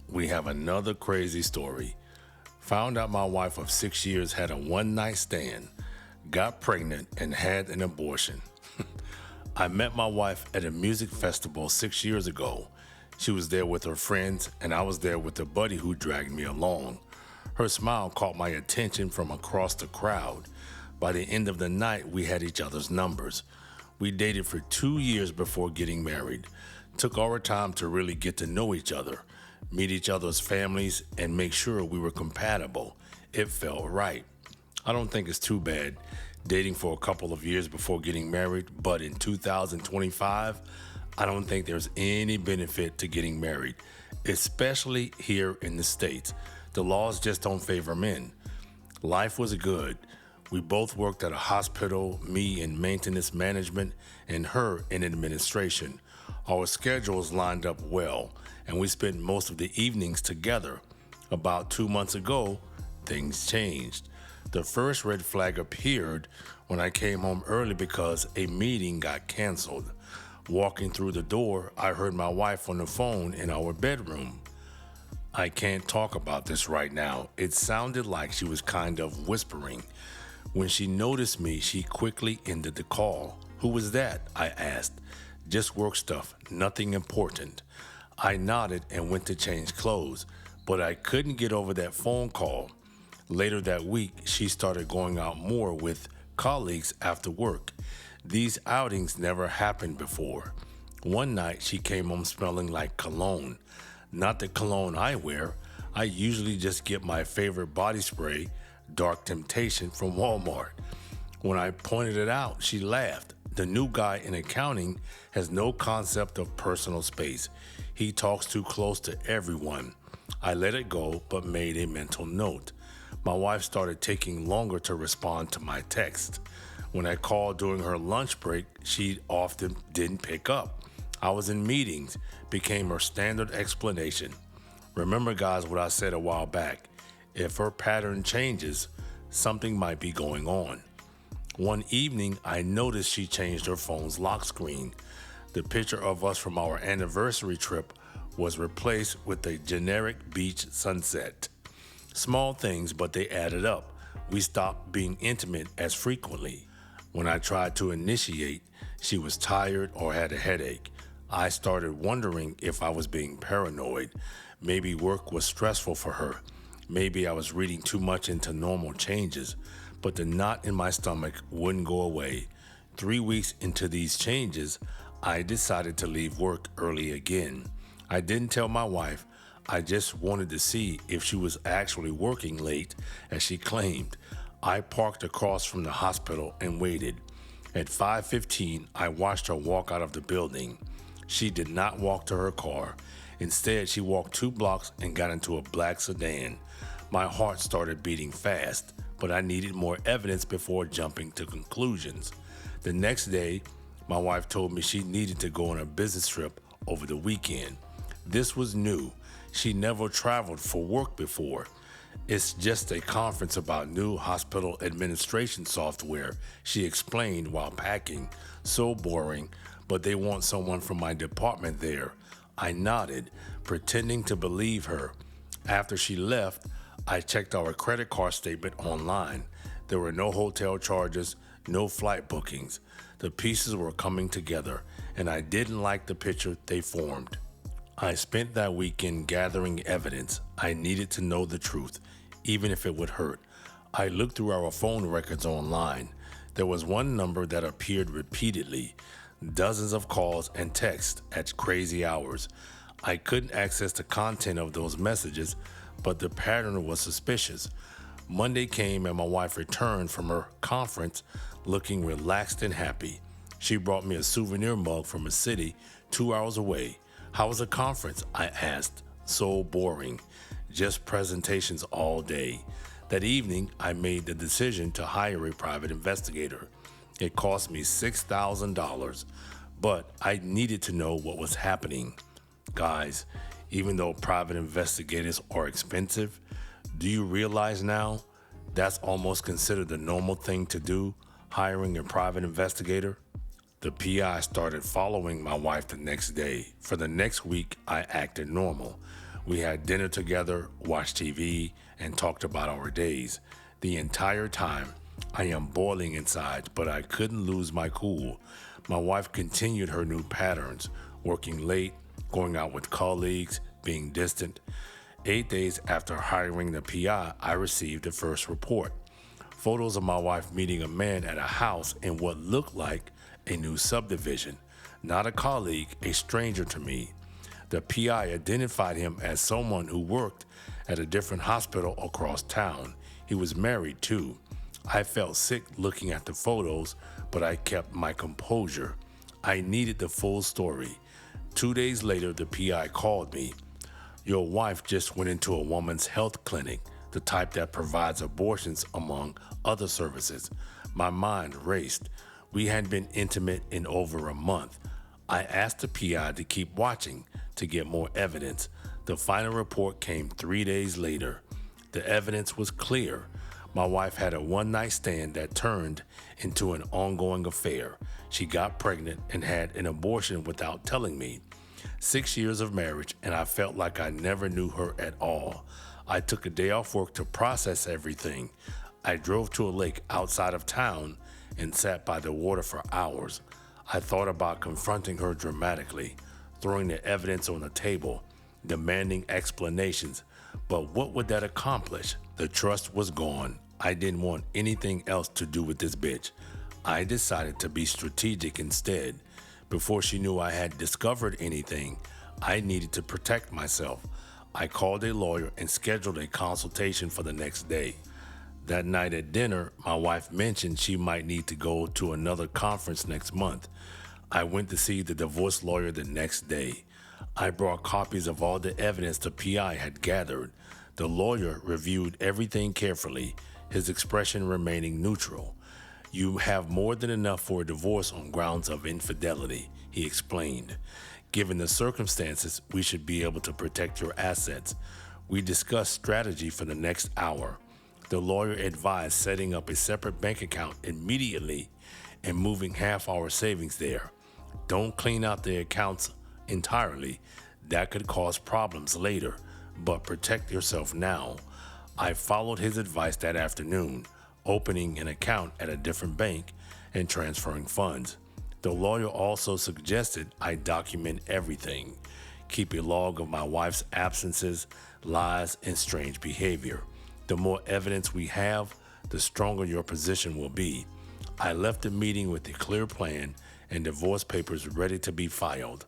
we have another crazy story. Found out my wife of 6 years had a one night stand, got pregnant, and had an abortion. I met my wife at a music festival 6 years ago. She was there with her friends, and I was there with a buddy who dragged me along. Her smile caught my attention from across the crowd. By the end of the night, we had each other's numbers. We dated for 2 years before getting married. Took our time to really get to know each other, meet each other's families, and make sure we were compatible. It felt right. I don't think it's too bad dating for a couple of years before getting married, but in 2025, I don't think there's any benefit to getting married, especially here in the States. The laws just don't favor men. Life was good. We both worked at a hospital, me in maintenance management and her in administration. Our schedules lined up well, and we spent most of the evenings together. About 2 months ago, things changed. The first red flag appeared when I came home early because a meeting got canceled. Walking through the door, I heard my wife on the phone in our bedroom. I can't talk about this right now. It sounded like she was kind of whispering. When she noticed me, she quickly ended the call. "Who was that?" I asked. "Just work stuff, nothing important." I nodded and went to change clothes, but I couldn't get over that phone call. Later that week, she started going out more with colleagues after work. These outings never happened before. One night, she came home smelling like cologne. Not the cologne I wear. I usually just get my favorite body spray, Dark Temptation, from Walmart. When I pointed it out, she laughed. The new guy in accounting has no concept of personal space. He talks too close to everyone. I let it go, but made a mental note. My wife started taking longer to respond to my text. When I called during her lunch break, she often didn't pick up. I was in meetings, became her standard explanation. Remember, guys, what I said a while back. If her pattern changes, something might be going on. One evening, I noticed she changed her phone's lock screen. The picture of us from our anniversary trip was replaced with a generic beach sunset. Small things, but they added up. We stopped being intimate as frequently. When I tried to initiate, she was tired or had a headache. I started wondering if I was being paranoid. Maybe work was stressful for her. Maybe I was reading too much into normal changes, but the knot in my stomach wouldn't go away. 3 weeks into these changes, I decided to leave work early again. I didn't tell my wife. I just wanted to see if she was actually working late, as she claimed. I parked across from the hospital and waited. At 5:15, I watched her walk out of the building. She did not walk to her car. Instead, she walked 2 blocks and got into a black sedan. My heart started beating fast, but I needed more evidence before jumping to conclusions. The next day, my wife told me she needed to go on a business trip over the weekend. This was new. She never traveled for work before. "It's just a conference about new hospital administration software," she explained while packing. "So boring, but they want someone from my department there." I nodded, pretending to believe her. After she left, I checked our credit card statement online. There were no hotel charges, no flight bookings. The pieces were coming together, and I didn't like the picture they formed. I spent that weekend gathering evidence. I needed to know the truth, even if it would hurt. I looked through our phone records online. There was one number that appeared repeatedly, dozens of calls and texts at crazy hours. I couldn't access the content of those messages, but the pattern was suspicious. Monday came and my wife returned from her conference looking relaxed and happy. She brought me a souvenir mug from a city 2 hours away. "How was the conference?" I asked. "So boring. Just presentations all day." That evening, I made the decision to hire a private investigator. It cost me $6,000, but I needed to know what was happening. Guys, even though private investigators are expensive, do you realize now that's almost considered the normal thing to do, hiring a private investigator? The PI started following my wife the next day. For the next week, I acted normal. We had dinner together, watched TV, and talked about our days. The entire time, I am boiling inside, but I couldn't lose my cool. My wife continued her new patterns, working late, going out with colleagues, being distant. 8 days after hiring the PI, I received the first report. Photos of my wife meeting a man at a house in what looked like a new subdivision. Not a colleague, a stranger to me. The PI identified him as someone who worked at a different hospital across town. He was married too. I felt sick looking at the photos, but I kept my composure. I needed the full story. 2 days later, the PI called me. Your wife just went into a woman's health clinic, the type that provides abortions among other services. My mind raced. We hadn't been intimate in over a month. I asked the PI to keep watching to get more evidence. The final report came 3 days later. The evidence was clear. My wife had a one-night stand that turned into an ongoing affair. She got pregnant and had an abortion without telling me. 6 years of marriage, and I felt like I never knew her at all. I took a day off work to process everything. I drove to a lake outside of town and sat by the water for hours. I thought about confronting her dramatically, throwing the evidence on the table, demanding explanations. But what would that accomplish? The trust was gone. I didn't want anything else to do with this bitch. I decided to be strategic instead. Before she knew I had discovered anything, I needed to protect myself. I called a lawyer and scheduled a consultation for the next day. That night at dinner, my wife mentioned she might need to go to another conference next month. I went to see the divorce lawyer the next day. I brought copies of all the evidence the PI had gathered. The lawyer reviewed everything carefully, his expression remaining neutral. You have more than enough for a divorce on grounds of infidelity, he explained. Given the circumstances, we should be able to protect your assets. We discussed strategy for the next hour. The lawyer advised setting up a separate bank account immediately and moving half our savings there. Don't clean out the accounts entirely. That could cause problems later, but protect yourself now. I followed his advice that afternoon, opening an account at a different bank and transferring funds. The lawyer also suggested I document everything, keep a log of my wife's absences, lies, and strange behavior. The more evidence we have, the stronger your position will be. I left the meeting with a clear plan and divorce papers ready to be filed.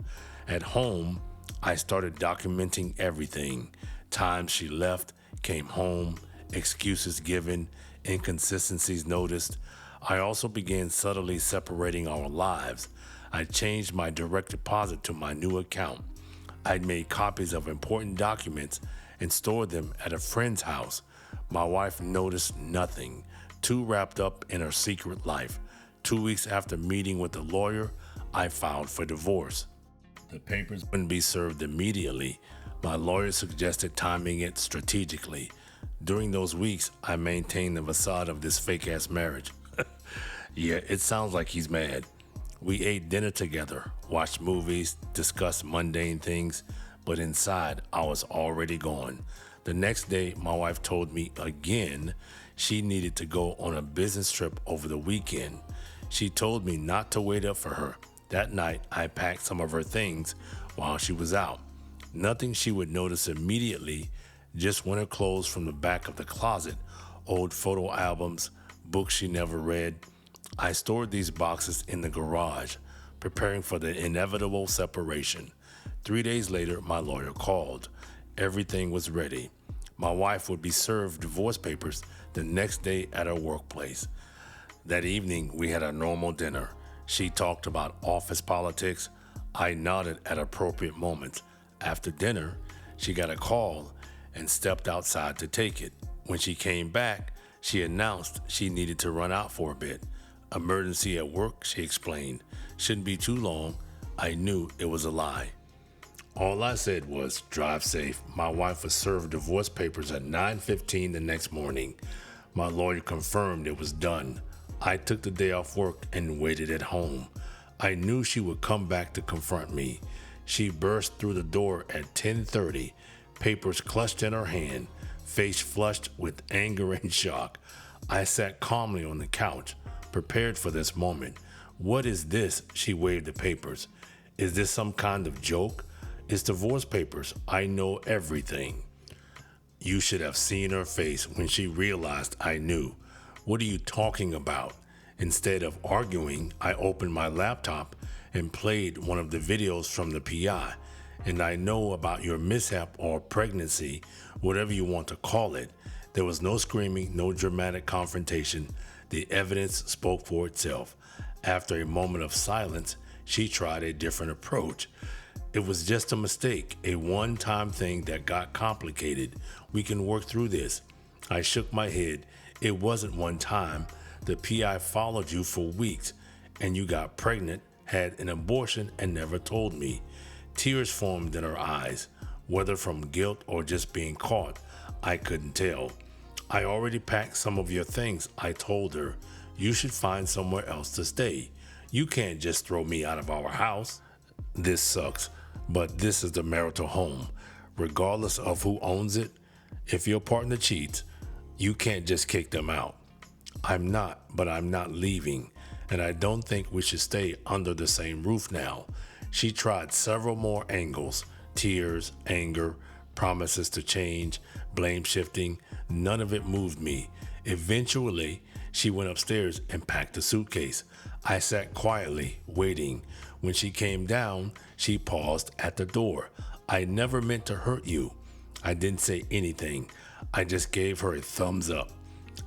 At home, I started documenting everything. Times she left, came home, excuses given, inconsistencies noticed. I also began subtly separating our lives. I changed my direct deposit to my new account. I'd made copies of important documents and stored them at a friend's house. My wife noticed nothing, too wrapped up in her secret life. 2 weeks after meeting with the lawyer, I filed for divorce. The papers wouldn't be served immediately. My lawyer suggested timing it strategically. During those weeks, I maintained the facade of this fake-ass marriage. Yeah, it sounds like he's mad. We ate dinner together, watched movies, discussed mundane things, but inside, I was already gone. The next day, my wife told me again she needed to go on a business trip over the weekend. She told me not to wait up for her. That night, I packed some of her things while she was out. Nothing she would notice immediately, just winter clothes from the back of the closet, old photo albums, books she never read. I stored these boxes in the garage, preparing for the inevitable separation. 3 days later, my lawyer called. Everything was ready. My wife would be served divorce papers the next day at her workplace. That evening, we had a normal dinner. She talked about office politics. I nodded at appropriate moments. After dinner, she got a call and stepped outside to take it. When she came back, she announced she needed to run out for a bit. Emergency at work, she explained. Shouldn't be too long. I knew it was a lie. All I said was, drive safe. My wife was served divorce papers at 9:15 the next morning. My lawyer confirmed it was done. I took the day off work and waited at home. I knew she would come back to confront me. She burst through the door at 10:30, papers clutched in her hand, face flushed with anger and shock. I sat calmly on the couch, prepared for this moment. What is this? She waved the papers. Is this some kind of joke? It's divorce papers. I know everything. You should have seen her face when she realized I knew. What are you talking about? Instead of arguing, I opened my laptop and played one of the videos from the PI. And I know about your mishap or pregnancy, whatever you want to call it. There was no screaming, no dramatic confrontation. The evidence spoke for itself. After a moment of silence, she tried a different approach. It was just a mistake, a one-time thing that got complicated. We can work through this. I shook my head. It wasn't one time. The PI followed you for weeks, and you got pregnant, had an abortion, and never told me. Tears formed in her eyes, whether from guilt or just being caught. I couldn't tell. I already packed some of your things, I told her. You should find somewhere else to stay. You can't just throw me out of our house. This sucks, but this is the marital home. Regardless of who owns it, if your partner cheats, you can't just kick them out. I'm not leaving, and I don't think we should stay under the same roof now. She tried several more angles, tears, anger, promises to change, blame shifting. None of it moved me. Eventually, she went upstairs and packed a suitcase. I sat quietly, waiting. When she came down, she paused at the door. I never meant to hurt you. I didn't say anything. I just gave her a thumbs up.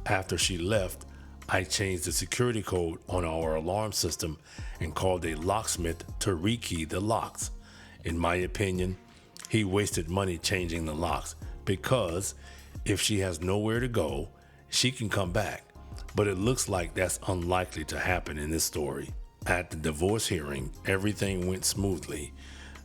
After she left, I changed the security code on our alarm system and called a locksmith to rekey the locks. In my opinion, he wasted money changing the locks because if she has nowhere to go, she can come back. But it looks like that's unlikely to happen in this story. At the divorce hearing, everything went smoothly.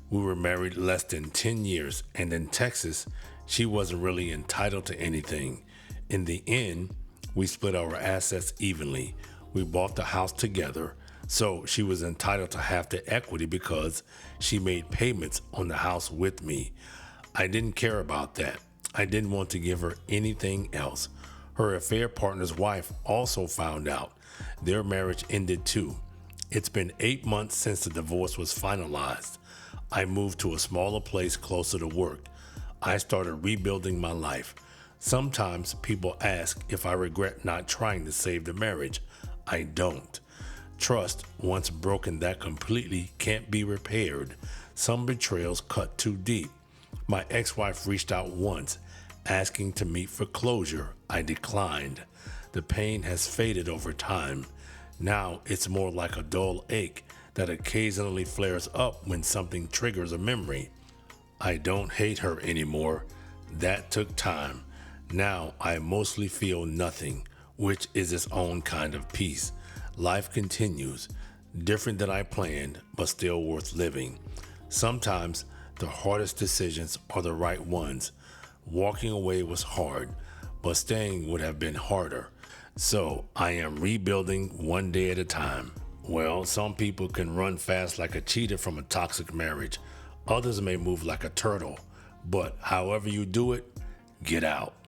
We were married less than 10 years, and in Texas, she wasn't really entitled to anything. In the end, we split our assets evenly. We bought the house together, so she was entitled to half the equity because she made payments on the house with me. I didn't care about that. I didn't want to give her anything else. Her affair partner's wife also found out. Their marriage ended too. It's been 8 months since the divorce was finalized. I moved to a smaller place closer to work. I started rebuilding my life. Sometimes people ask if I regret not trying to save the marriage. I don't. Trust, once broken that completely, can't be repaired. Some betrayals cut too deep. My ex-wife reached out once, asking to meet for closure. I declined. The pain has faded over time. Now it's more like a dull ache that occasionally flares up when something triggers a memory. I don't hate her anymore. That took time. Now I mostly feel nothing, which is its own kind of peace. Life continues, different than I planned, but still worth living. Sometimes the hardest decisions are the right ones. Walking away was hard, but staying would have been harder. So I am rebuilding one day at a time. Well, some people can run fast like a cheetah from a toxic marriage. Others may move like a turtle. But however you do it, get out.